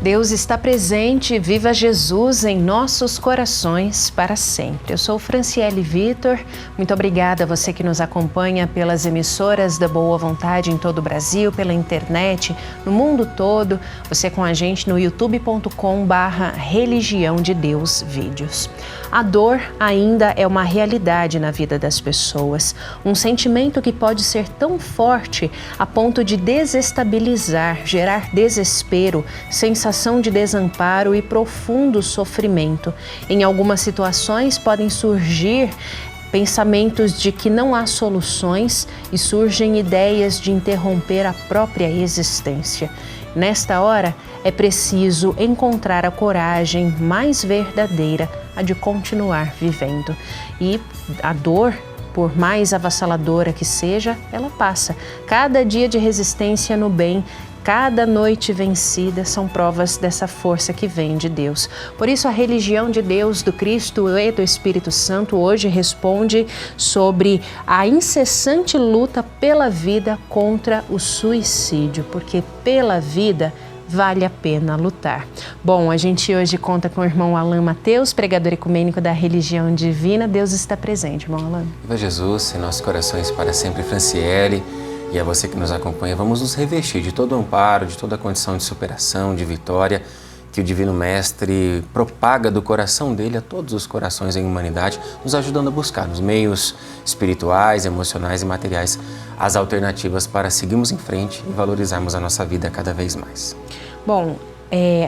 Deus está presente, viva Jesus em nossos corações para sempre. Eu sou Franciele Vitor, muito obrigada a você que nos acompanha pelas emissoras da Boa Vontade em todo o Brasil, pela internet, no mundo todo, você com a gente no youtube.com/Religião de Deus Vídeos. A dor ainda é uma realidade na vida das pessoas, um sentimento que pode ser tão forte a ponto de desestabilizar, gerar desespero, sensação de desamparo e profundo sofrimento. Em algumas situações podem surgir pensamentos de que não há soluções e surgem ideias de interromper a própria existência. Nesta hora, é preciso encontrar a coragem mais verdadeira, a de continuar vivendo. E a dor, por mais avassaladora que seja, ela passa. Cada dia de resistência no bem, cada noite vencida são provas dessa força que vem de Deus. Por isso, a religião de Deus, do Cristo e do Espírito Santo hoje responde sobre a incessante luta pela vida contra o suicídio, porque pela vida vale a pena lutar. Bom, a gente hoje conta com o irmão Alain Mateus, pregador ecumênico da religião divina. Deus está presente, irmão Alain. Viva Jesus em nossos corações para sempre, Franciele. E a você que nos acompanha, vamos nos revestir de todo o amparo, de toda a condição de superação, de vitória, que o Divino Mestre propaga do coração dele a todos os corações em humanidade, nos ajudando a buscar nos meios espirituais, emocionais e materiais as alternativas para seguirmos em frente e valorizarmos a nossa vida cada vez mais. Bom,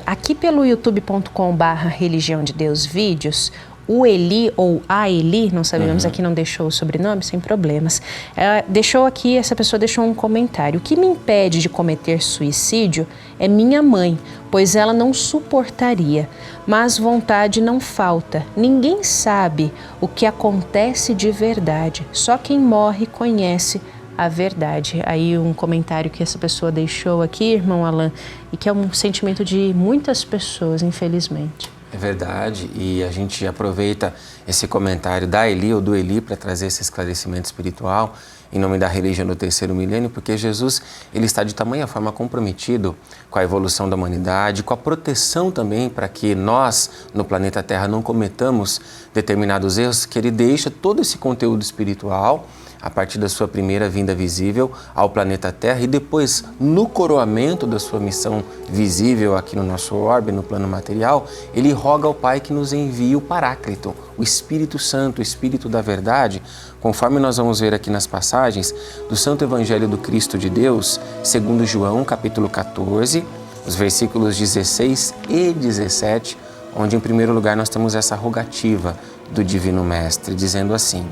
aqui pelo youtube.com/Religião de Deus Vídeos, o Eli ou a Eli, não sabemos, aqui não deixou o sobrenome, sem problemas. Essa pessoa deixou um comentário. O que me impede de cometer suicídio é minha mãe, pois ela não suportaria, mas vontade não falta. Ninguém sabe o que acontece de verdade, só quem morre conhece a verdade. Aí um comentário que essa pessoa deixou aqui, irmão Alain, e que é um sentimento de muitas pessoas, infelizmente. É verdade, e a gente aproveita esse comentário da Eli ou do Eli para trazer esse esclarecimento espiritual em nome da religião do terceiro milênio, porque Jesus ele está de tamanha forma comprometido com a evolução da humanidade, com a proteção também para que nós no planeta Terra não cometamos determinados erros, que ele deixa todo esse conteúdo espiritual a partir da sua primeira vinda visível ao planeta Terra e depois, no coroamento da sua missão visível aqui no nosso orbe, no plano material, ele roga ao Pai que nos envie o Paráclito, o Espírito Santo, o Espírito da Verdade, conforme nós vamos ver aqui nas passagens do Santo Evangelho do Cristo de Deus, segundo João, capítulo 14, os versículos 16 e 17, onde em primeiro lugar nós temos essa rogativa do Divino Mestre, dizendo assim: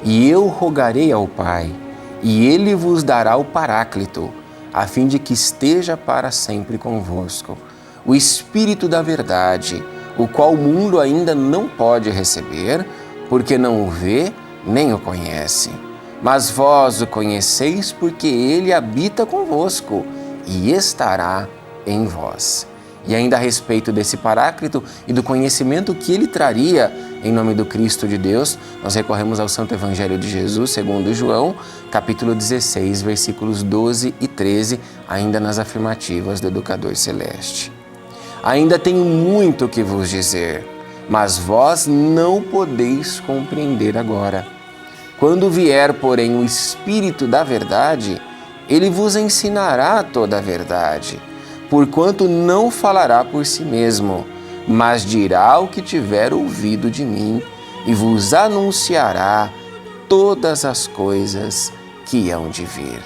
"E eu rogarei ao Pai, e Ele vos dará o Paráclito, a fim de que esteja para sempre convosco, o Espírito da Verdade, o qual o mundo ainda não pode receber, porque não o vê nem o conhece. Mas vós o conheceis, porque Ele habita convosco e estará em vós." E ainda a respeito desse Paráclito e do conhecimento que ele traria em nome do Cristo de Deus, nós recorremos ao Santo Evangelho de Jesus, segundo João, capítulo 16, versículos 12 e 13, ainda nas afirmativas do Educador Celeste. "Ainda tenho muito que vos dizer, mas vós não podeis compreender agora. Quando vier, porém, o Espírito da Verdade, ele vos ensinará toda a verdade, porquanto não falará por si mesmo, mas dirá o que tiver ouvido de mim e vos anunciará todas as coisas que hão de vir."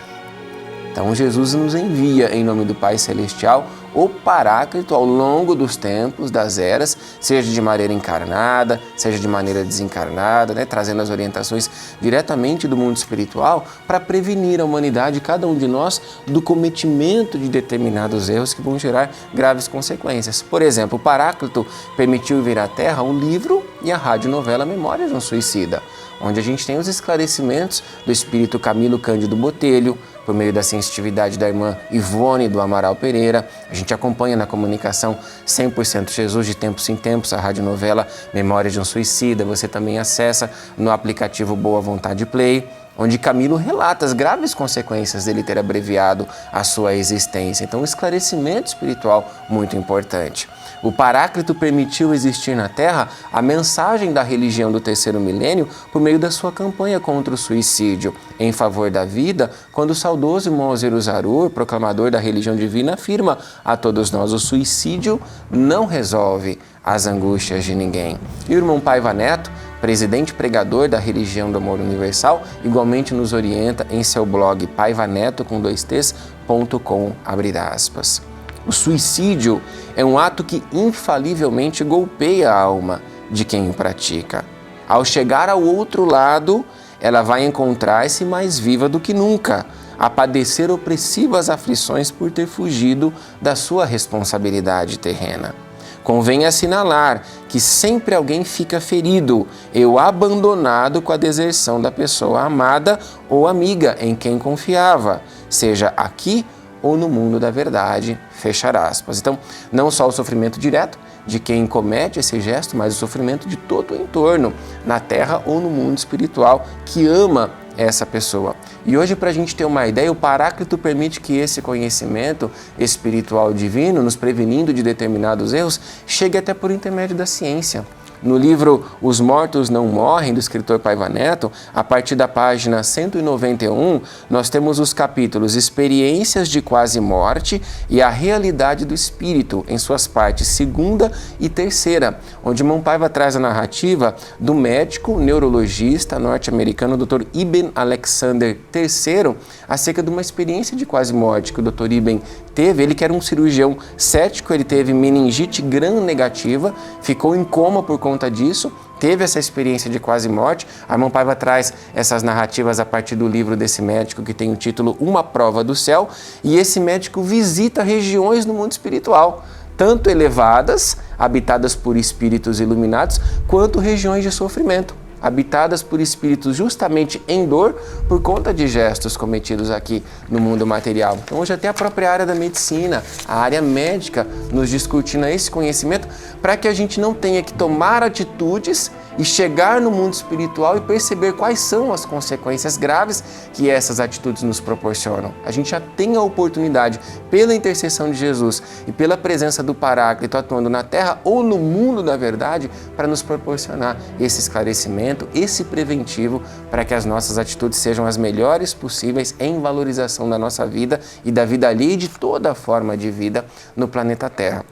Então Jesus nos envia em nome do Pai Celestial o Paráclito ao longo dos tempos, das eras, seja de maneira encarnada, seja de maneira desencarnada, trazendo as orientações diretamente do mundo espiritual para prevenir a humanidade, cada um de nós, do cometimento de determinados erros que vão gerar graves consequências. Por exemplo, o Paráclito permitiu vir à Terra o livro e a radionovela Memórias de um Suicida, onde a gente tem os esclarecimentos do espírito Camilo Cândido Botelho, por meio da sensitividade da irmã Ivone do Amaral Pereira. A gente acompanha na comunicação 100% Jesus, de tempos em tempos, a radionovela Memórias de um Suicida. Você também acessa no aplicativo Boa Vontade Play. onde Camilo relata as graves consequências dele ter abreviado a sua existência. Então, um esclarecimento espiritual muito importante. O Paráclito permitiu existir na Terra a mensagem da religião do terceiro milênio por meio da sua campanha contra o suicídio em favor da vida, quando o saudoso irmão Zeruzarur, proclamador da religião divina, afirma a todos nós: o suicídio não resolve as angústias de ninguém. E o irmão Paiva Neto, presidente pregador da religião do amor universal, igualmente nos orienta em seu blog paivaneto.com, abre aspas. O suicídio é um ato que infalivelmente golpeia a alma de quem o pratica. Ao chegar ao outro lado, ela vai encontrar-se mais viva do que nunca, a padecer opressivas aflições por ter fugido da sua responsabilidade terrena. Convém assinalar que sempre alguém fica ferido ou abandonado com a deserção da pessoa amada ou amiga em quem confiava, seja aqui ou no mundo da verdade, fechar aspas. Então, não só o sofrimento direto de quem comete esse gesto, mas o sofrimento de todo o entorno, na terra ou no mundo espiritual, que ama essa pessoa. E hoje, para a gente ter uma ideia, o Paráclito permite que esse conhecimento espiritual divino, nos prevenindo de determinados erros, chegue até por intermédio da ciência. No livro Os Mortos Não Morrem, do escritor Paiva Neto, a partir da página 191, nós temos os capítulos Experiências de Quase Morte e a Realidade do Espírito, em suas partes 2ª e 3ª, onde irmão Paiva traz a narrativa do médico neurologista norte-americano Dr. Ibn Alexander III acerca de uma experiência de quase morte que o Dr. Ibn teve. Ele que era um cirurgião cético, ele teve meningite gram-negativa, ficou em coma por conta disso, teve essa experiência de quase morte. A irmã Paiva traz essas narrativas a partir do livro desse médico que tem o título Uma Prova do Céu, e esse médico visita regiões no mundo espiritual, tanto elevadas, habitadas por espíritos iluminados, quanto regiões de sofrimento, habitadas por espíritos justamente em dor por conta de gestos cometidos aqui no mundo material. Então hoje até a própria área da medicina, a área médica, nos discutindo esse conhecimento para que a gente não tenha que tomar atitudes e chegar no mundo espiritual e perceber quais são as consequências graves que essas atitudes nos proporcionam. A gente já tem a oportunidade, pela intercessão de Jesus e pela presença do Paráclito atuando na Terra ou no mundo da verdade, para nos proporcionar esse esclarecimento, esse preventivo, para que as nossas atitudes sejam as melhores possíveis em valorização da nossa vida e da vida alheia e de toda forma de vida no planeta Terra.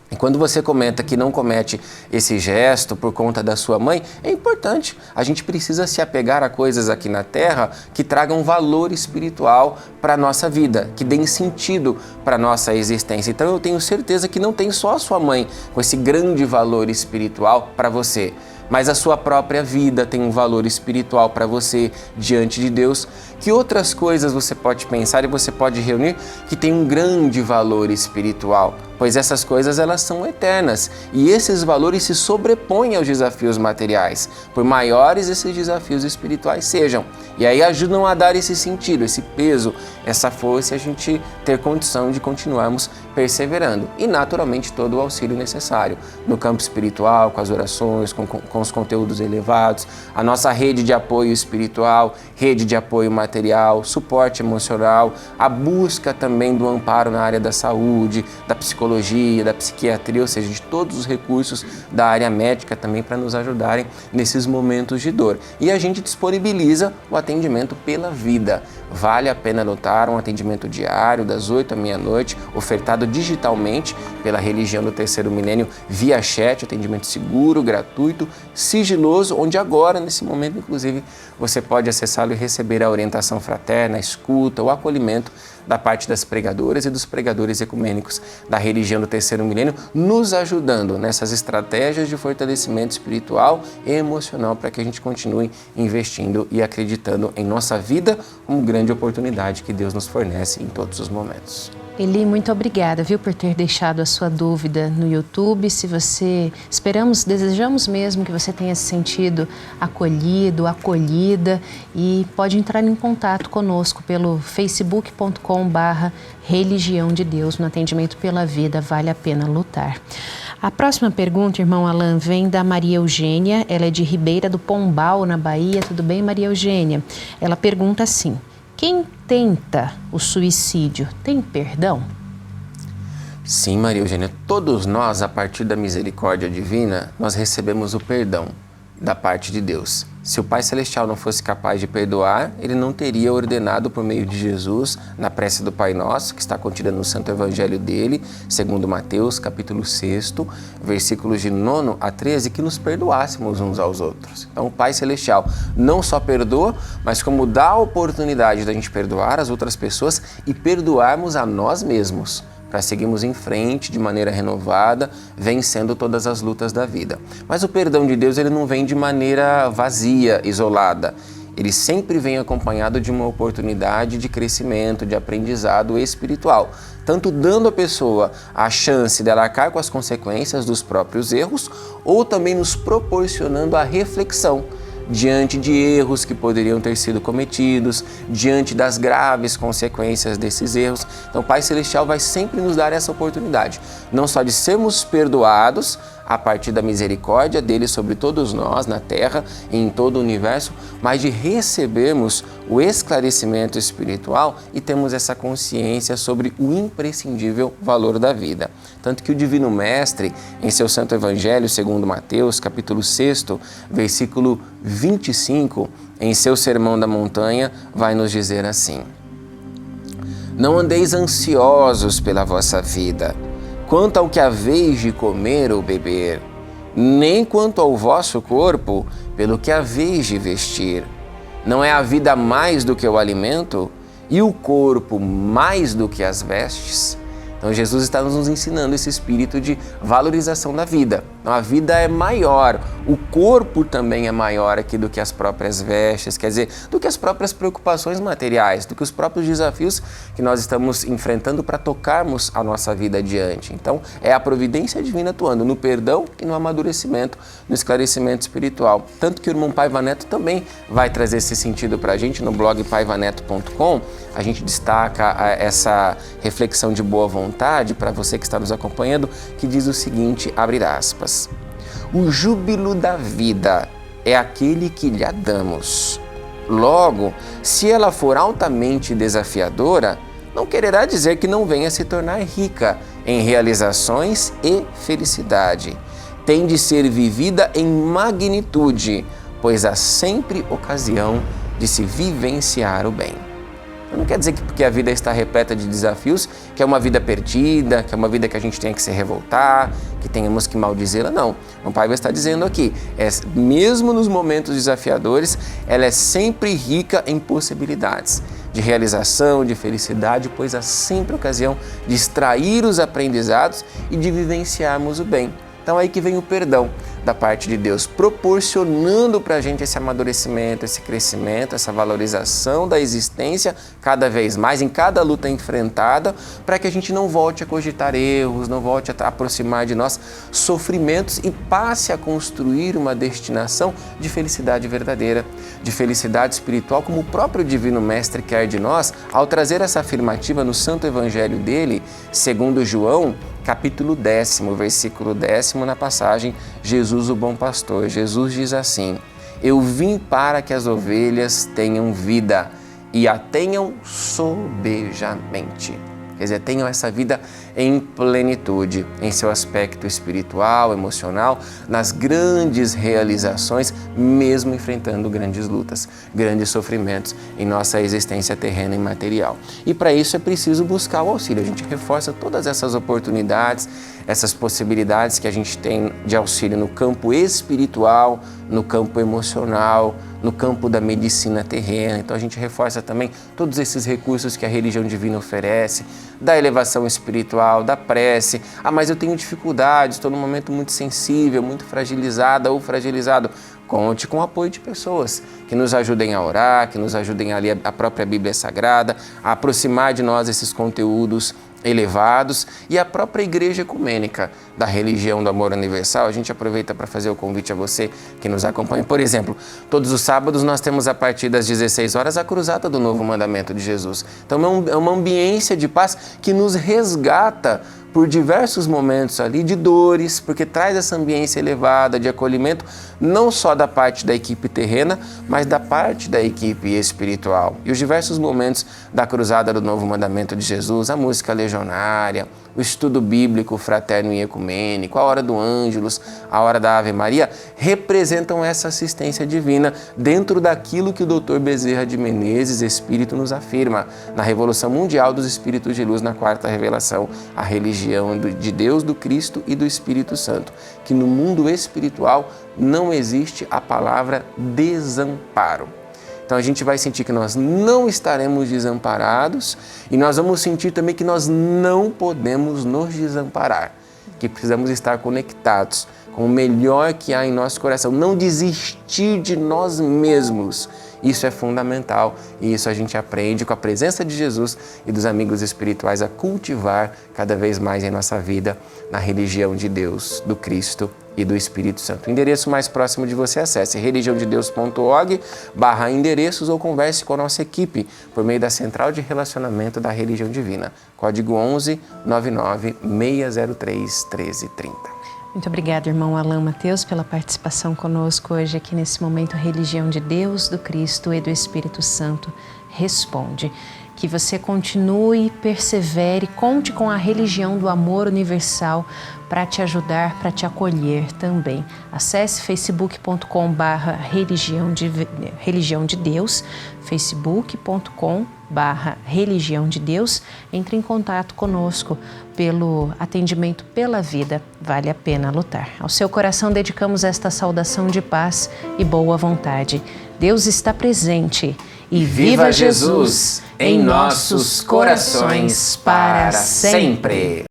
E quando você comenta que não comete esse gesto por conta da sua mãe, é importante. A gente precisa se apegar a coisas aqui na Terra que tragam valor espiritual para a nossa vida, que deem sentido para a nossa existência. Então eu tenho certeza que não tem só a sua mãe com esse grande valor espiritual para você, mas a sua própria vida tem um valor espiritual para você diante de Deus. Que outras coisas você pode pensar e você pode reunir que tem um grande valor espiritual? Pois essas coisas, elas são eternas e esses valores se sobrepõem aos desafios materiais, por maiores esses desafios espirituais sejam. E aí ajudam a dar esse sentido, esse peso, essa força e a gente ter condição de continuarmos perseverando. E naturalmente todo o auxílio necessário no campo espiritual, com as orações, com os conteúdos elevados, a nossa rede de apoio espiritual, rede de apoio material, suporte emocional, a busca também do amparo na área da saúde, da psicologia, da psiquiatria, ou seja, de todos os recursos da área médica também para nos ajudarem nesses momentos de dor. E a gente disponibiliza o atendimento pela vida. Vale a pena notar um atendimento diário das 8 à meia-noite, ofertado digitalmente pela religião do terceiro milênio via chat, atendimento seguro, gratuito, sigiloso, onde agora, nesse momento, inclusive, você pode acessá-lo e receber a orientação fraterna, a escuta, o acolhimento da parte das pregadoras e dos pregadores ecumênicos da religião do terceiro milênio, nos ajudando nessas estratégias de fortalecimento espiritual e emocional para que a gente continue investindo e acreditando em nossa vida como grande oportunidade que Deus nos fornece em todos os momentos. Eli, muito obrigada, viu, por ter deixado a sua dúvida no YouTube. Se você, desejamos mesmo que você tenha se sentido acolhido, acolhida, e pode entrar em contato conosco pelo facebook.com/religião de Deus, no atendimento pela vida, vale a pena lutar. A próxima pergunta, irmão Alan, vem da Maria Eugênia. Ela é de Ribeira do Pombal, na Bahia. Tudo bem, Maria Eugênia? Ela pergunta assim: quem tenta o suicídio tem perdão? Sim, Maria Eugênia. Todos nós, a partir da misericórdia divina, nós recebemos o perdão da parte de Deus. Se o Pai Celestial não fosse capaz de perdoar, Ele não teria ordenado por meio de Jesus, na prece do Pai Nosso, que está contida no Santo Evangelho dele, segundo Mateus, capítulo 6, versículos de 9 a 13, que nos perdoássemos uns aos outros. Então o Pai Celestial não só perdoa, mas como dá a oportunidade da gente perdoar as outras pessoas e perdoarmos a nós mesmos, para seguirmos em frente de maneira renovada, vencendo todas as lutas da vida. Mas o perdão de Deus, ele não vem de maneira vazia, isolada. Ele sempre vem acompanhado de uma oportunidade de crescimento, de aprendizado espiritual. Tanto dando à pessoa a chance dela arcar com as consequências dos próprios erros, ou também nos proporcionando a reflexão diante de erros que poderiam ter sido cometidos, diante das graves consequências desses erros. Então o Pai Celestial vai sempre nos dar essa oportunidade, não só de sermos perdoados a partir da misericórdia dele sobre todos nós na Terra e em todo o universo, mas de recebermos o esclarecimento espiritual e temos essa consciência sobre o imprescindível valor da vida. Tanto que o Divino Mestre, em seu Santo Evangelho, segundo Mateus, capítulo 6, versículo 25, em seu Sermão da Montanha, vai nos dizer assim: não andeis ansiosos pela vossa vida, quanto ao que haveis de comer ou beber, nem quanto ao vosso corpo, pelo que haveis de vestir. Não é a vida mais do que o alimento, e o corpo mais do que as vestes? Então Jesus está nos ensinando esse espírito de valorização da vida. Então, a vida é maior, o corpo também é maior aqui do que as próprias vestes, quer dizer, do que as próprias preocupações materiais, do que os próprios desafios que nós estamos enfrentando para tocarmos a nossa vida adiante. Então, é a providência divina atuando no perdão e no amadurecimento, no esclarecimento espiritual. Tanto que o irmão Paiva Neto também vai trazer esse sentido para a gente no blog paivaneto.com. A gente destaca essa reflexão de boa vontade para você que está nos acompanhando, que diz o seguinte, abre aspas: o júbilo da vida é aquele que lhe damos. Logo, se ela for altamente desafiadora, não quererá dizer que não venha se tornar rica em realizações e felicidade. Tem de ser vivida em magnitude, pois há sempre ocasião de se vivenciar o bem. Não quer dizer que porque a vida está repleta de desafios, que é uma vida perdida, que é uma vida que a gente tenha que se revoltar, que tenhamos que maldizê-la, não. O Paiva está dizendo aqui, mesmo nos momentos desafiadores, ela é sempre rica em possibilidades de realização, de felicidade, pois há sempre ocasião de extrair os aprendizados e de vivenciarmos o bem. Então aí que vem o perdão da parte de Deus, proporcionando para a gente esse amadurecimento, esse crescimento, essa valorização da existência cada vez mais, em cada luta enfrentada, para que a gente não volte a cogitar erros, não volte a aproximar de nós sofrimentos e passe a construir uma destinação de felicidade verdadeira, de felicidade espiritual, como o próprio Divino Mestre quer de nós, ao trazer essa afirmativa no Santo Evangelho dele, segundo João, capítulo 10, versículo 10, na passagem Jesus o Bom Pastor. Jesus diz assim: eu vim para que as ovelhas tenham vida e a tenham sobejamente. Quer dizer, tenham essa vida em plenitude, em seu aspecto espiritual, emocional, nas grandes realizações, mesmo enfrentando grandes lutas, grandes sofrimentos em nossa existência terrena e material. E para isso é preciso buscar o auxílio. A gente reforça todas essas oportunidades, essas possibilidades que a gente tem de auxílio no campo espiritual, no campo emocional, no campo da medicina terrena. Então a gente reforça também todos esses recursos que a religião divina oferece, da elevação espiritual, da prece. Ah, mas eu tenho dificuldades, estou num momento muito sensível, muito fragilizada ou fragilizado. Conte com o apoio de pessoas que nos ajudem a orar, que nos ajudem a ler a própria Bíblia Sagrada, a aproximar de nós esses conteúdos elevados, e a própria Igreja Ecumênica da Religião do Amor Universal. A gente aproveita para fazer o convite a você que nos acompanha. Por exemplo, todos os sábados nós temos a partir das 16 horas a cruzada do Novo Mandamento de Jesus. Então é uma ambiência de paz que nos resgata por diversos momentos ali de dores, porque traz essa ambiência elevada de acolhimento, não só da parte da equipe terrena, mas da parte da equipe espiritual. E os diversos momentos da cruzada do Novo Mandamento de Jesus, a música legionária, o estudo bíblico fraterno e ecumênico, a hora do Ângelus, a hora da Ave Maria, representam essa assistência divina dentro daquilo que o Dr. Bezerra de Menezes, Espírito, nos afirma na Revolução Mundial dos Espíritos de Luz, na quarta revelação, a religião de Deus, do Cristo e do Espírito Santo, que no mundo espiritual não existe a palavra desamparo. Então a gente vai sentir que nós não estaremos desamparados e nós vamos sentir também que nós não podemos nos desamparar, que precisamos estar conectados com o melhor que há em nosso coração, não desistir de nós mesmos. Isso é fundamental e isso a gente aprende com a presença de Jesus e dos amigos espirituais a cultivar cada vez mais em nossa vida na religião de Deus, do Cristo e do Espírito Santo. O endereço mais próximo de você, acesse religiãodedeus.org/endereços ou converse com a nossa equipe por meio da Central de Relacionamento da Religião Divina. Código 11 99 603 1330. Muito obrigada, irmão Alain Mateus, pela participação conosco hoje aqui nesse momento Religião de Deus, do Cristo e do Espírito Santo responde. Que você continue, persevere, conte com a religião do amor universal para te ajudar, para te acolher também. Acesse facebook.com/religião de Deus, facebook.com/religião de Deus. Entre em contato conosco pelo atendimento pela vida. Vale a pena lutar. Ao seu coração dedicamos esta saudação de paz e boa vontade. Deus está presente e viva Jesus em nossos corações para sempre.